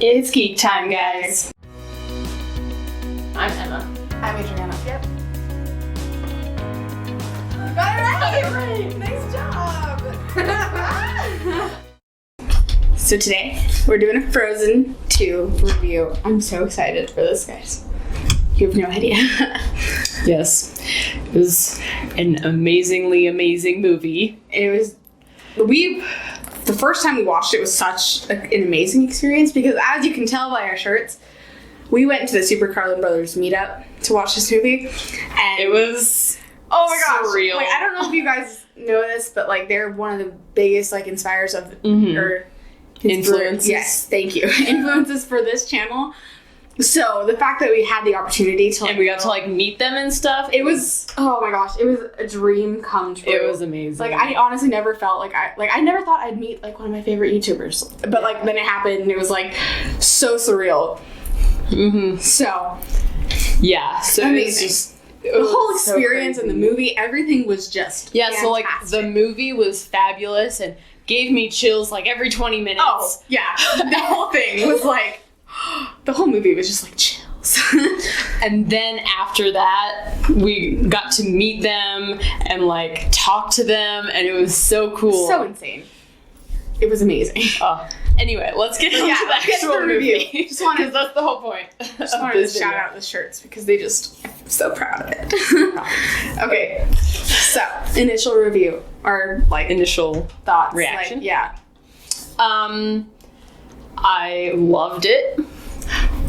It's geek time, guys. I'm Emma. I'm Adriana. Yep. Got it right! Nice job! So today, we're doing a Frozen 2 review. I'm so excited for this, guys. You have no idea. Yes. It was an amazingly amazing movie. The first time we watched it was such an amazing experience because, as you can tell by our shirts, we went to the Super Carlin Brothers meetup to watch this movie, and It was oh my gosh, surreal. like, I don't know if you guys know this, but like they're one of the biggest like inspires of or Influences. Yes, thank you. Influences for this channel. So the fact that we had the opportunity to and we got to like meet them and stuff. it was, oh my gosh, it was a dream come true. It was amazing. Like, I honestly never felt like I never thought I'd meet like one of my favorite YouTubers, but like then it happened and it was like so surreal. So yeah. So it was amazing. just The whole experience and the movie, everything was just so like fantastic. the movie was fabulous and gave me chills like every 20 minutes. Oh yeah, the whole thing was like the whole movie was just like chills. And then after that, we got to meet them and like talk to them, and it was so cool. So insane. It was amazing. Anyway, let's get into the let's get to actual the review. movie. Just wanted- because that's the whole point. Just wanted to shout out the shirts because they just, I'm so proud of it. Okay, so initial review or like Initial thoughts, reaction? Like, yeah. I loved it.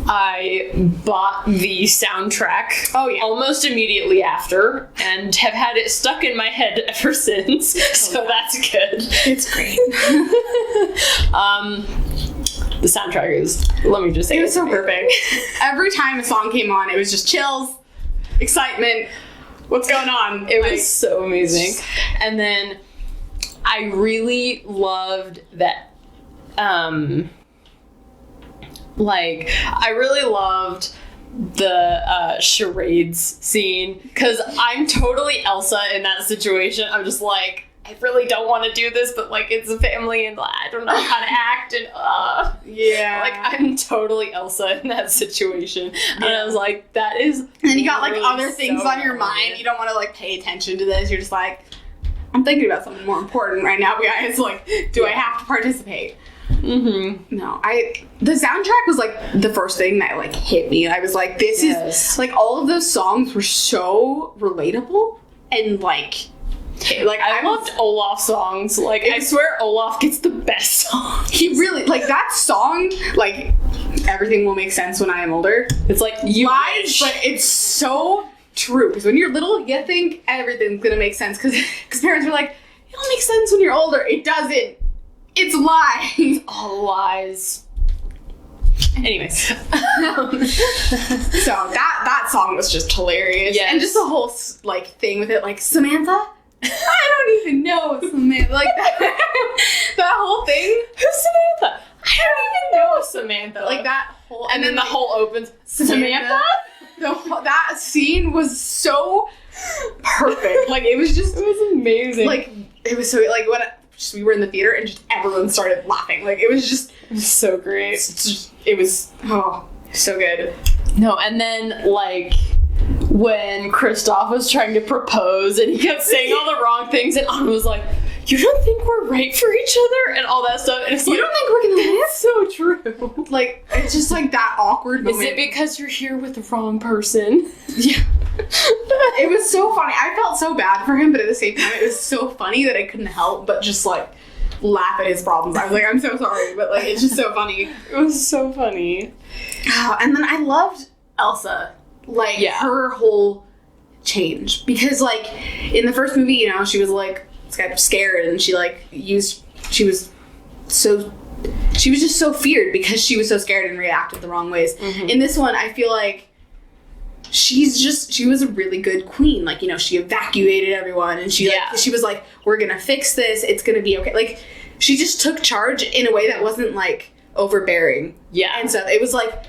I bought the soundtrack almost immediately after and have had it stuck in my head ever since. So that's good. It's great. The soundtrack is, let me just say, It was so perfect. Every time a song came on, it was just chills, excitement. What's going on? It was so amazing. And then I really loved that, I really loved the charades scene because I'm totally Elsa in that situation. I'm just like, I really don't want to do this, but like it's a family and I don't know how to act and yeah. like I'm totally Elsa in that situation. And I was like, that is. And then you got like really other things so on your mind. brilliant. You don't want to like pay attention to this. You're just like, I'm thinking about something more important right now, guys. Like, do I have to participate? No, the soundtrack was like the first thing that like hit me. I was like, this is like all of those songs were so relatable and like I loved Olaf's songs. Like, I swear Olaf gets the best songs. he really like that song, like everything will make sense when I am older. It's like you Lies, wish. but it's so true because when you're little, you think everything's gonna make sense because parents are like, it'll make sense when you're older. It doesn't. It's lies. All lies. Anyways. So that song was just hilarious. Yes. And just the whole like thing with it, like Samantha. I don't even know Samantha. Like that whole thing. Who's Samantha? I don't even know Samantha. Like that whole. And then the like, whole opens. Samantha. That scene was so perfect. Like it was amazing. like it was so like when we were in the theater and just everyone started laughing. Like it was just so great. it was so good. No, and then like when Kristoff was trying to propose and he kept saying all the wrong things and Anna was like, you don't think we're right for each other and all that stuff. And it's You like, don't think we're gonna live? it's so true. Like it's just like that awkward moment. Is it because you're here with the wrong person? Yeah. It was so funny. I felt so bad for him, but at the same time, it was so funny that I couldn't help but just like laugh at his problems. I was like, I'm so sorry, but like it's just so funny. It was so funny. And then I loved Elsa, like her whole change because like in the first movie, you know, she was like kind of scared and she was just so feared because she was so scared and reacted the wrong ways. In this one, I feel like she was a really good queen. Like, you know, she evacuated everyone and she was like, we're gonna fix this, it's gonna be okay. Like, she just took charge in a way that wasn't like overbearing. Yeah. And so it was like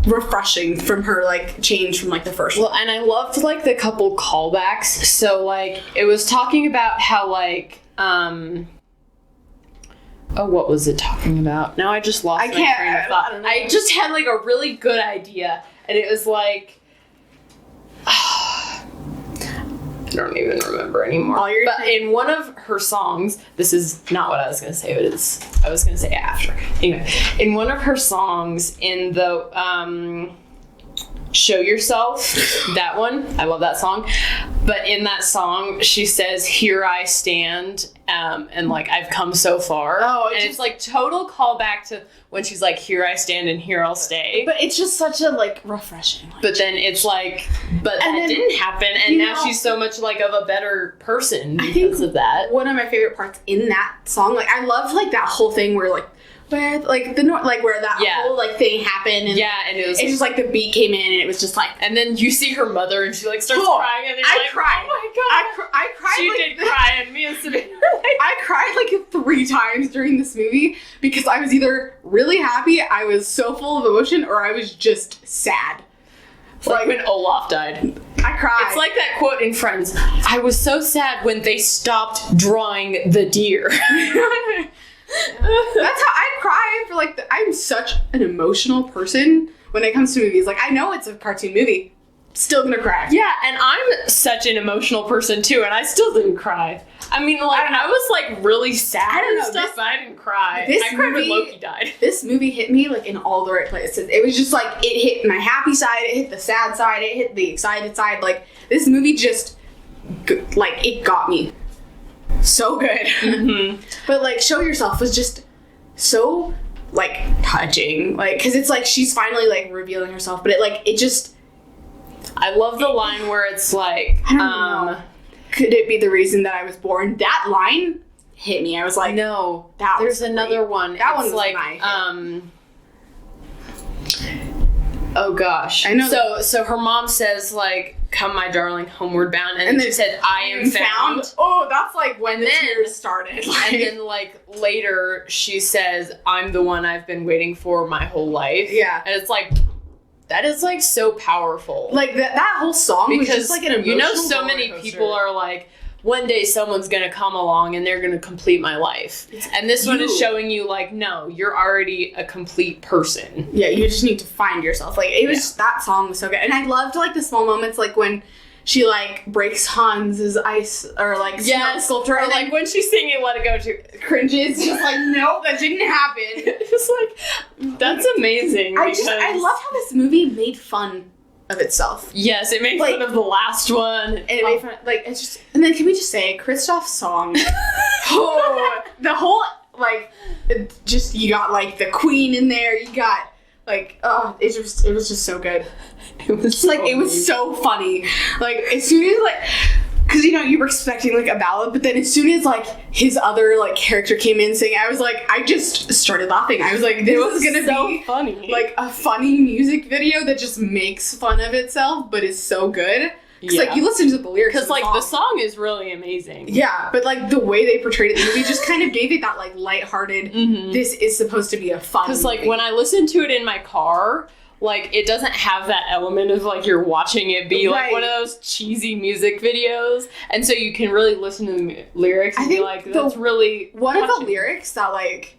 refreshing from her like change from like the first Well, and I loved like the couple callbacks. So like it was talking about how like Oh, what was it talking about? Now I just lost my train of thought. I don't know. I just had like a really good idea, and it was like I don't even remember anymore. All you're But saying- in one of her songs, this is not what I was gonna say, but I was gonna say after. Anyway, in one of her songs, in the Show Yourself, that one, I love that song. But in that song, she says, "Here I stand," and like I've come so far. Oh, and it's like total callback to when she's like, "Here I stand and here I'll stay." But it's just such a like refreshing. But then it's like, but And that then, didn't happen, and you now know- she's so much like of a better person I because think of that. One of my favorite parts in that song, like I love like that whole thing where like where like the like where that Yeah. whole like thing happened and Yeah, and it was, it's just like the beat came in and it was just like and then you see her mother, and she like starts Oh, crying, and you're I like, cried. "Oh my god!" I cried. She like, did cry, and me and Savannah were like, I cried like 3 times during this movie because I was either really happy, I was so full of emotion, or I was just sad. like when Olaf died. I cried. It's like that quote in Friends. I was so sad when they stopped drawing the deer. That's how I cry for like I'm such an emotional person when it comes to movies. Like I know it's a cartoon movie, still gonna cry. Yeah, and I'm such an emotional person too, and I still didn't cry. I mean, like, I was like really sad I don't and know, stuff, this- but I didn't cry. this I cried when movie- Loki died. This movie hit me like in all the right places. It was just like it hit my happy side, it hit the sad side, it hit the excited side. Like this movie just like it got me so good. Mm-hmm. But like Show Yourself was just so like touching, like because it's like she's finally like revealing herself, but it just I love the line where it's like, I don't know. Could it be the reason that I was born? That line hit me. I was like, no, that there's was another great. one. That It's one was like, my oh gosh, I know. So her mom says like, "Come, my darling, homeward bound," and And she then said, "I am found." Oh, that's like when the then- tears started. Like, And then, like, later, she says, "I'm the one I've been waiting for my whole life." Yeah. And it's like, that is, like, so powerful. like that whole song was because, just like an emotional you know, so roller many coaster. people are like, one day someone's gonna come along and they're gonna complete my life. And this one is you. showing you, like, no, you're already a complete person. Yeah, you just need to find yourself. Like it was that song was so good, and I loved like the small moments, like when she like breaks Hans's ice or like snow sculpture, Or, and like, like when she's singing Let It Go too. cringes, just like nope, that didn't happen. It's like, that's amazing. I because- love how this movie made fun of itself. Yes, it made like- fun of the last one. And it made fun, like it's just, and then can we just say Kristoff's song? Oh, the whole like, it just you got like the Queen in there. You got like, oh, it was just so good. It was Like it was so funny. Like as soon as like, because you know you were expecting like a ballad, but then as soon as like his other like character came in singing, I was like, I just started laughing. I was like, this is gonna so be funny. like a funny music video that just makes fun of itself, but is so good. Because like you listen to the lyrics, because of like the song is really amazing. yeah, but like the way they portrayed it in the movie just kind of gave it that like lighthearted. This is supposed to be a fun. Because like movie. when I listen to it in my car, like it doesn't have that element of like you're watching it be like Right. one of those cheesy music videos, and so you can really listen to the lyrics and I be think like, the- that's really one of the touching. lyrics that like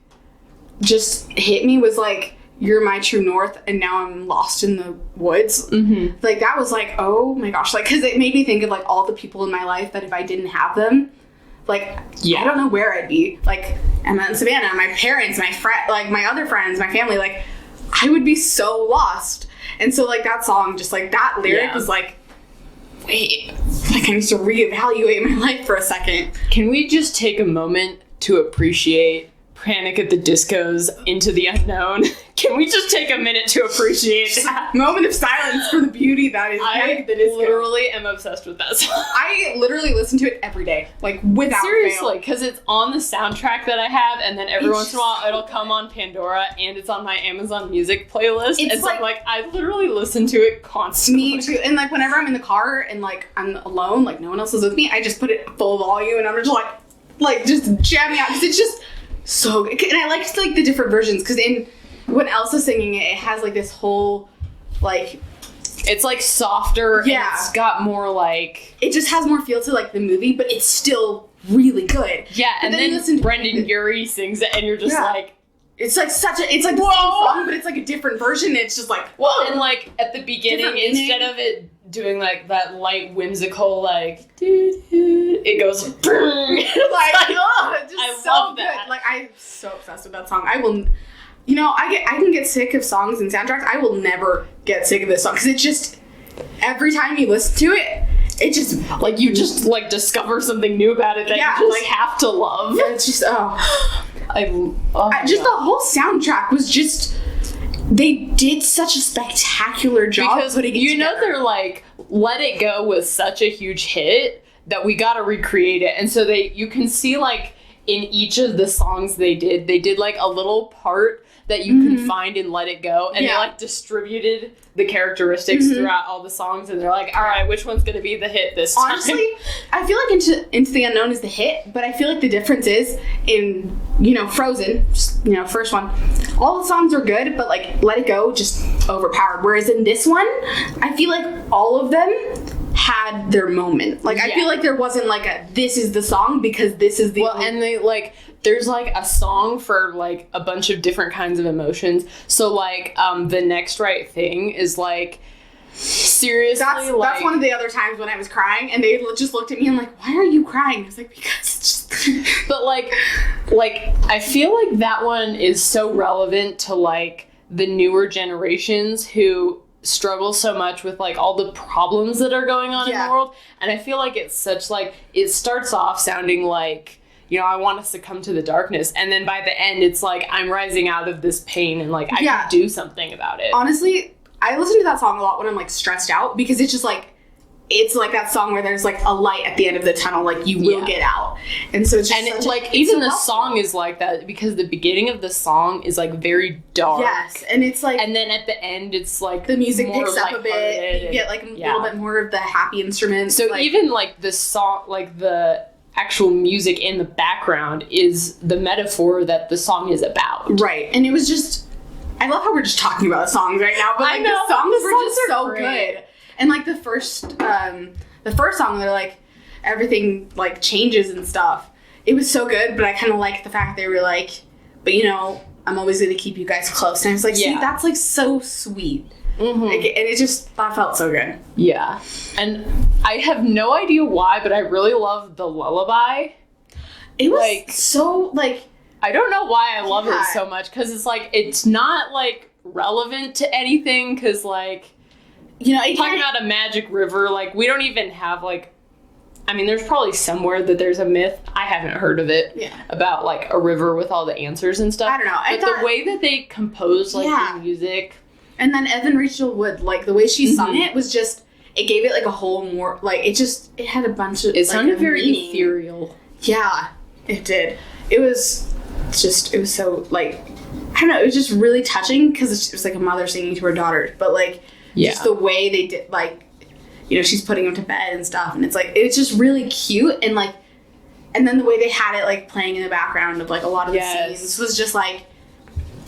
just hit me was like, "You're my true north, and now I'm lost in the woods." Mm-hmm. Like that was like, oh my gosh, like because it made me think of like all the people in my life that if I didn't have them, like Yeah. I don't know where I'd be. Like Emma and Savannah, my parents, my friend, like my other friends, my family, like I would be so lost. And so like that song, just like that lyric Yeah. was like, wait, like I need to reevaluate my life for a second. Can we just take a moment to appreciate Panic at the Disco's Into the Unknown? Can we just take a minute to appreciate that? Moment of silence for the beauty that is I Panic at the Disco. literally am obsessed with that song. I literally listen to it every day, like without Seriously, fail. because it's on the soundtrack that I have, and then every It's once in a while it'll come on Pandora, and it's on my Amazon Music playlist. It's and so like- I literally listen to it constantly. Me too. And like whenever I'm in the car and like I'm alone, like no one else is with me, I just put it full volume and I'm just like just jamming out because it's just so good. And I liked like the different versions because when Elsa's singing it, it has like this whole like It's like softer, Yeah. and it's got more like it just has more feel to like the movie, but it's still really good. Yeah, But and you then listen to Brendan Urie sings it, and you're just Yeah. like, it's like it's like the same Whoa! song, but it's like a different version. It's just like, well, whoa. and like at the beginning, Different meaning. instead of it doing like that light whimsical like, it goes, like, it's just I so love good. that. Like, I'm so obsessed with that song. I will, you know, I can get sick of songs and soundtracks. I will never get sick of this song because it just, every time you listen to it, it just, like you just like discover something new about it that Yeah. you just like have to love. it's just, Just the whole soundtrack was just, they did such a spectacular job because putting it together. they're like, Let It Go was such a huge hit that we got to recreate it, and so you can see like in each of the songs they did like a little part that you can find in Let It Go, and they like distributed the characteristics throughout all the songs, and they're like, all right, which one's gonna be the hit this time? Honestly, I feel like Into the Unknown is the hit, but I feel like the difference is in, you know, Frozen, just, you know, first one, all the songs are good, but like Let It Go just overpowered. Whereas in this one, I feel like all of them had their moment. Like, I feel like there wasn't like this is the song because this is the and they like, there's like a song for like a bunch of different kinds of emotions. So like The Next Right Thing is like, seriously, that's one of the other times when I was crying and they just looked at me and like, why are you crying? I was like, because it's just but like I feel like that one is so relevant to like the newer generations who struggle so much with like all the problems that are going on in the world, and I feel like it's such like, it starts off sounding like, you know, I want to succumb to the darkness, and then by the end it's like I'm rising out of this pain and like I can do something about it. Honestly, I listen to that song a lot when I'm like stressed out because it's just like, it's like that song where there's like a light at the end of the tunnel, like you will get out. And so it's just and even the song is like that because the beginning of the song is like very dark. Yes, and it's like, and then at the end it's like the music more picks up a bit. You get like a little bit more of the happy instruments. So like, even like the song, like the actual music in the background is the metaphor that the song is about. Right, and it was just, I love how we're just talking about songs right now, but like the songs were just so good. And like the first song, they're like, everything like changes and stuff. It was so good, but I kind of liked the fact they were like, but you know, I'm always going to keep you guys close. And I was like, see, that's like so sweet. Like, and it just, that felt so good. Yeah. And I have no idea why, but I really love the lullaby. It was like, so like, I don't know why I love it so much, because it's like, it's not like relevant to anything, because like, you know, talking about a magic river, like we don't even have like, I mean, there's probably somewhere that there's a myth, I haven't heard of it, about like a river with all the answers and stuff. I don't know. But the way that they composed like the music. And then Evan Rachel Wood, like the way she sung it was just, it gave it like a whole more, like it had a bunch of, it sounded very ethereal. Yeah, it did. It was so like, I don't know, it was just really touching because it was like a mother singing to her daughter, but like, just the way they did, like, you know, she's putting him to bed and stuff, and it's like, it's just really cute, and like, and then the way they had it like playing in the background of like a lot of the scenes was just like,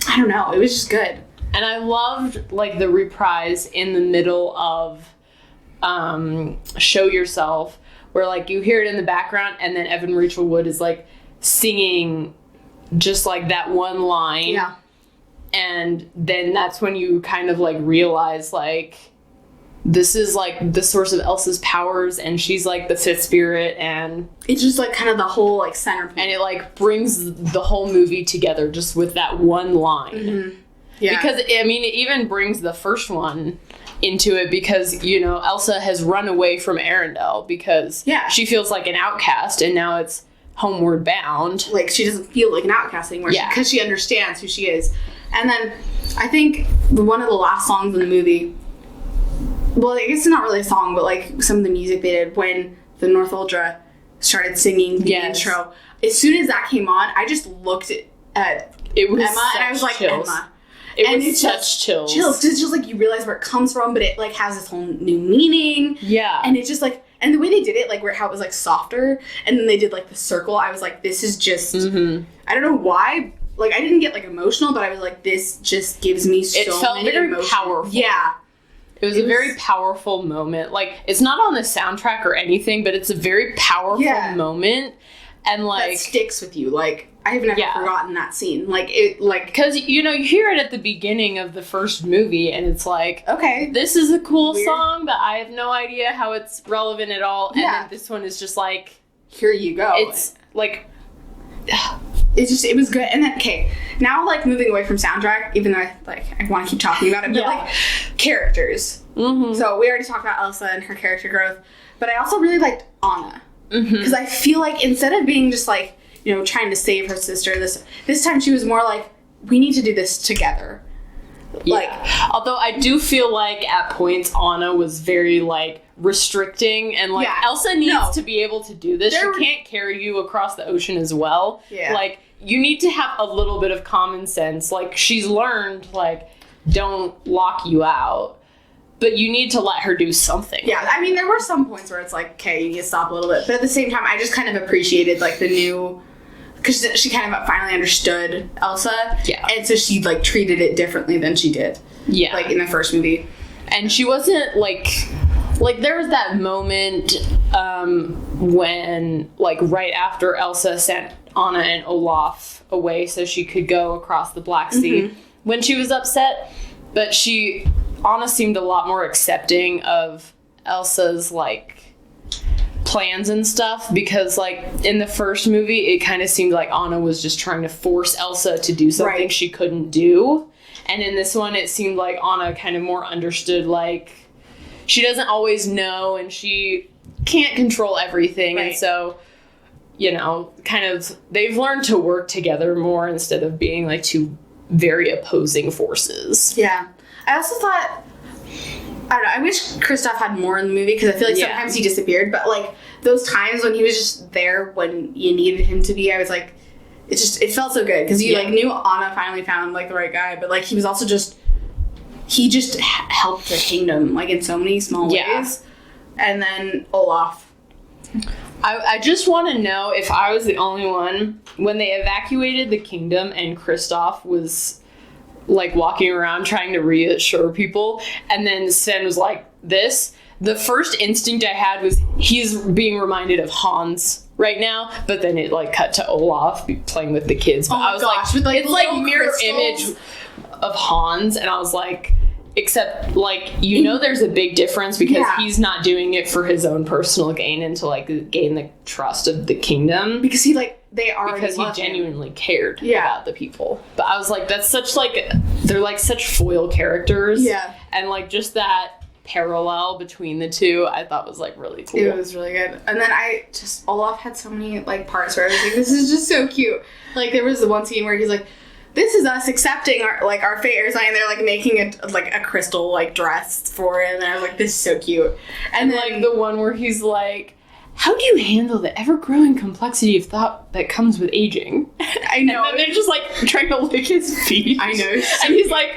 I don't know, it was just good. And I loved like the reprise in the middle of Show Yourself, where like you hear it in the background and then Evan Rachel Wood is like singing just like that one line. Yeah. And then that's when you kind of like realize like this is like the source of Elsa's powers, and she's like the fifth spirit, and it's just like kind of the whole like center point. And it like brings the whole movie together just with that one line. Mm-hmm. Yeah. Because I mean, it even brings the first one into it, because you know Elsa has run away from Arendelle because she feels like an outcast, and now it's homeward bound. Like she doesn't feel like an outcast anymore, because she understands who she is. And then I think one of the last songs in the movie, well, I guess it's not really a song, but like some of the music they did when the North Ultra started singing the intro. As soon as that came on, I just looked at Emma and I was like, chills. Emma. It was such chills. Chills. It's just like you realize where it comes from, but it like has this whole new meaning. Yeah. And it's just like, and the way they did it, like where how it was like softer, and then they did like the circle. I was like, this is just, I don't know why. Like I didn't get like emotional, but I was like, this just gives me so it felt many very emotions. powerful. Yeah. It was a very powerful moment. Like, it's not on the soundtrack or anything, but it's a very powerful moment. And that like sticks with you. Like, I have never Yeah. forgotten that scene. Like, it, like, because you hear it at the beginning of the first movie, and it's like, okay. this is a cool Weird. song, but I have no idea how it's relevant at all. And Yeah. then this one is just like, Here you go. it's like, It was good. And then, okay, now, like, moving away from soundtrack, even though I want to keep talking about it, but, Yeah. like, characters. mm-hmm. So, we already talked about Elsa and her character growth, but I also really liked Anna. Because I feel like instead of being just, like, you know, trying to save her sister, this time she was more like, we need to do this together. Like, although I do feel like at points Anna was very like restricting and like Yeah. Elsa needs No. to be able to do this. There were- She can't carry you across the ocean as well. Yeah. Like you need to have a little bit of common sense. Like she's learned like don't lock you out. But you need to let her do something. yeah, I mean, there were some points where it's like, okay, you need to stop a little bit. But at the same time, I just kind of appreciated, like, the new... Because she kind of finally understood Elsa. Yeah. And so she, like, treated it differently than she did. Yeah. Like, in the first movie. And she wasn't like there was that moment when like right after Elsa sent Anna and Olaf away so she could go across the Black Sea when she was upset, but Anna seemed a lot more accepting of Elsa's like plans and stuff because like in the first movie it kind of seemed like Anna was just trying to force Elsa to do something Right. she couldn't do. And in this one, it seemed like Anna kind of more understood, like, she doesn't always know and she can't control everything. Right. And so, you know, kind of, they've learned to work together more instead of being, like, two very opposing forces. Yeah. I also thought... I don't know, I wish Kristoff had more in the movie because I feel like Yeah. sometimes he disappeared. But, like, those times when he was just there when you needed him to be, I was like... It felt so good because you, Yeah. like, knew Anna finally found, like, the right guy. But, like, he was also just... He just helped the kingdom, like, in so many small Yeah. ways. And then Olaf. I just want to know if I was the only one, when they evacuated the kingdom and Kristoff was like walking around trying to reassure people, and then Sven was like this, the first instinct I had was he's being reminded of Hans right now, but then it like cut to Olaf playing with the kids. But Oh my I was gosh, like, with, like, it's like little mirror crystals. image of Hans, and I was like, except like you know there's a big difference because Yeah. he's not doing it for his own personal gain and to like gain the trust of the kingdom Because he, like, they already because he love him. genuinely cared Yeah. about the people. But I was like, that's such like they're like such foil characters. Yeah. And like just that parallel between the two I thought was like really cool. It was really good. And then Olaf had so many, like, parts where I was like, this is just so cute. Like, there was the one scene where he's like, this is us accepting our fate or something. They're, like, making a crystal, like, dress for him. And I was like, this is so cute. And then, like the one where he's like, how do you handle the ever-growing complexity of thought that comes with aging? I know. And then they're just like trying to lick his feet. I know. And he's like,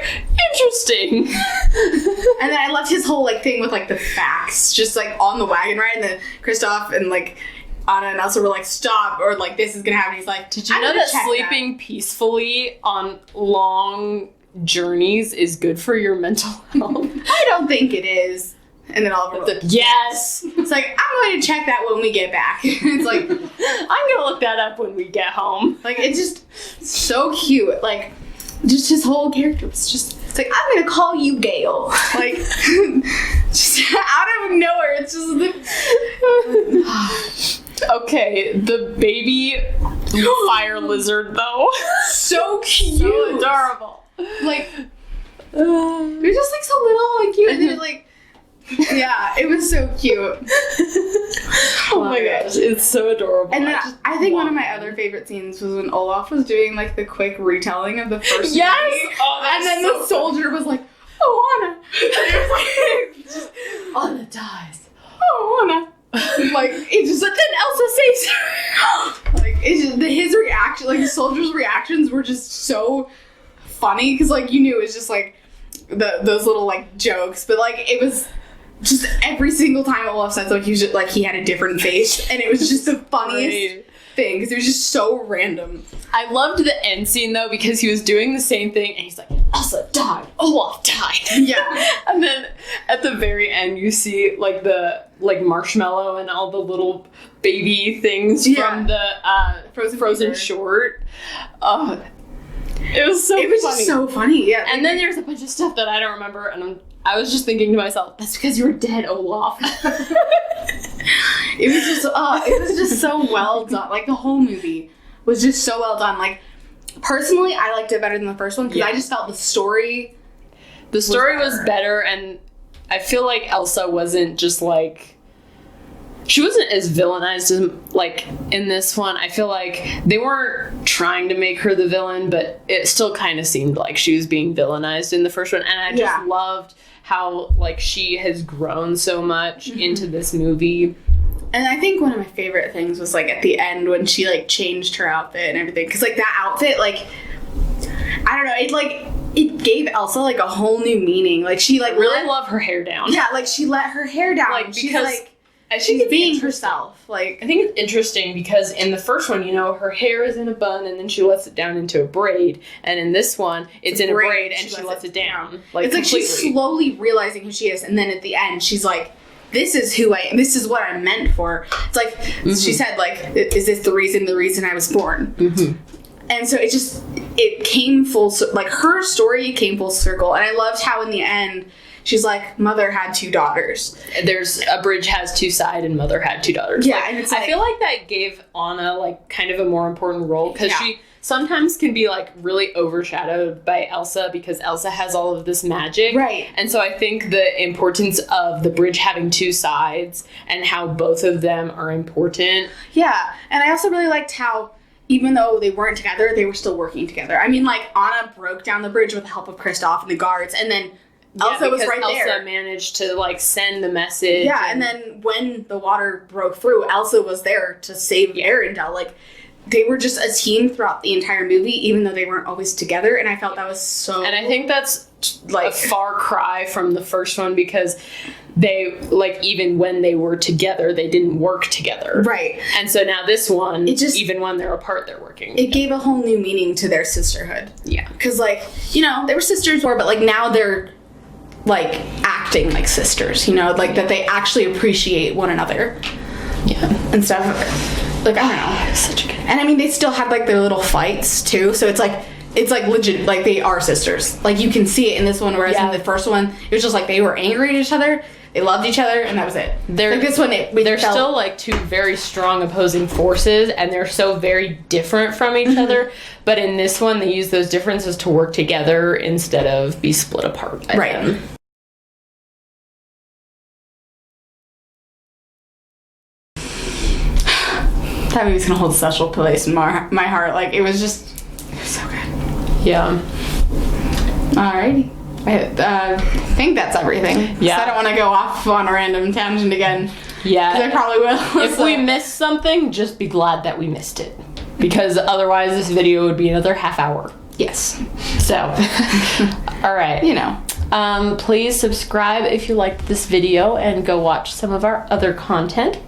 interesting. And then I loved his whole, like, thing with, like, the facts. Just, like, on the wagon ride. And then Kristoff and, like, Anna and Elsa were like, stop, or like, this is gonna happen. He's like, Did you know that sleeping peacefully on long journeys is good for your mental health? I don't think it is. And then Oliver, Yes! it's like, I'm going to check that when we get back. It's like, I'm gonna look that up when we get home. like, it's just so cute. Like, just his whole character was just, it's like, I'm going to call you Gale. Like, just out of nowhere, it's just the... Okay, the baby fire lizard though. so cute. So adorable. Like, it was just, like, so little and cute. And then, like, yeah, it was so cute. Oh my gosh, it's so adorable. And then just I think one of want my other favorite scenes was when Olaf was doing, like, the quick retelling of the first Yes! movie. Oh, that's And then so the soldier was like, oh, Anna. And it was like, just, Anna dies. oh, Anna. Like, it just, then Elsa saves her. Like, it's just, his reaction, like, the soldier's reactions were just so funny, because, like, you knew it was just, like, those little, like, jokes, but, like, it was just every single time Olaf said something, he was just, like, he had a different face, and it was just the funniest. Right. thing because it was just so random. I loved the end scene though because he was doing the same thing and he's like, Elsa died, Olaf died. Yeah. And then at the very end you see like the marshmallow and all the little baby things from the Frozen short. It was so funny. It was just so funny, yeah. And then there's a bunch of stuff that I don't remember, and I was just thinking to myself, that's because you were dead, Olaf. It was just so well done. Like, the whole movie was just so well done. Like, personally, I liked it better than the first one because I just felt the story was better, and I feel like Elsa wasn't just like... She wasn't as villainized as, like, in this one. I feel like they weren't trying to make her the villain, but it still kind of seemed like she was being villainized in the first one. And I just loved how, like, she has grown so much into this movie. And I think one of my favorite things was, like, at the end when she, like, changed her outfit and everything. Because, like, that outfit, like, I don't know, it gave Elsa, like, a whole new meaning. Like, she, like... I really love her hair down. Yeah, like, she let her hair down. Like, she's, because... like... She's being herself. Like, I think it's interesting because in the first one, you know, her hair is in a bun and then she lets it down into a braid. And in this one, it's in a braid and she lets it down. Like, it's like she's slowly realizing who she is. And then at the end, she's like, this is who I am. This is what I'm meant for. It's like, she said, like, is this the reason I was born? And so it came like, her story came full circle. And I loved how in the end, she's like, mother had 2 daughters. There's a bridge has 2 sides and mother had 2 daughters. Yeah, like, and it's like, I feel like that gave Anna like kind of a more important role because she sometimes can be like really overshadowed by Elsa because Elsa has all of this magic. Right. And so I think the importance of the bridge having 2 sides and how both of them are important. Yeah, and I also really liked how even though they weren't together, they were still working together. I mean, like, Anna broke down the bridge with the help of Kristoff and the guards, and then Elsa was right there. Elsa managed to, like, send the message. Yeah, and then when the water broke through, Elsa was there to save Arendelle. Like, they were just a team throughout the entire movie, even though they weren't always together, and I felt that was so... And I think that's, like, a far cry from the first one, because they, like, even when they were together, they didn't work together. Right. And so now this one, just, even when they're apart, they're working. It gave a whole new meaning to their sisterhood. Yeah. Because, like, you know, they were sisters before, but, like, now they're... like, acting like sisters, you know, like, that they actually appreciate one another. Yeah. And stuff. Like, I don't know. Such a good... And, I mean, they still had, like, their little fights, too, so it's like legit, like, they are sisters. Like, you can see it in this one, whereas in the first one, it was just, like, they were angry at each other, they loved each other, and that was it. Like, this one, they're still, like, 2 very strong opposing forces, and they're so very different from each other, but in this one, they use those differences to work together instead of be split apart. Right. That movie's gonna hold a special place in my heart. Like, it was so good. Yeah. Alrighty. I think that's everything. Yeah. I don't want to go off on a random tangent again. Yeah. Because I probably will. If we missed something, just be glad that we missed it. Because otherwise this video would be another half hour. Yes. So, all right. You know. Please subscribe if you liked this video and go watch some of our other content.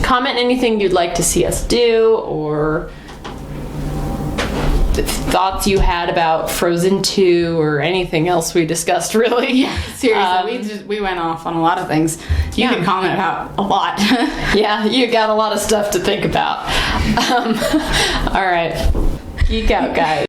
Comment anything you'd like to see us do or thoughts you had about Frozen 2 or anything else we discussed, really. Yeah, seriously, we went off on a lot of things. You can comment about a lot. Yeah, you got a lot of stuff to think about. All right. Geek out, guys.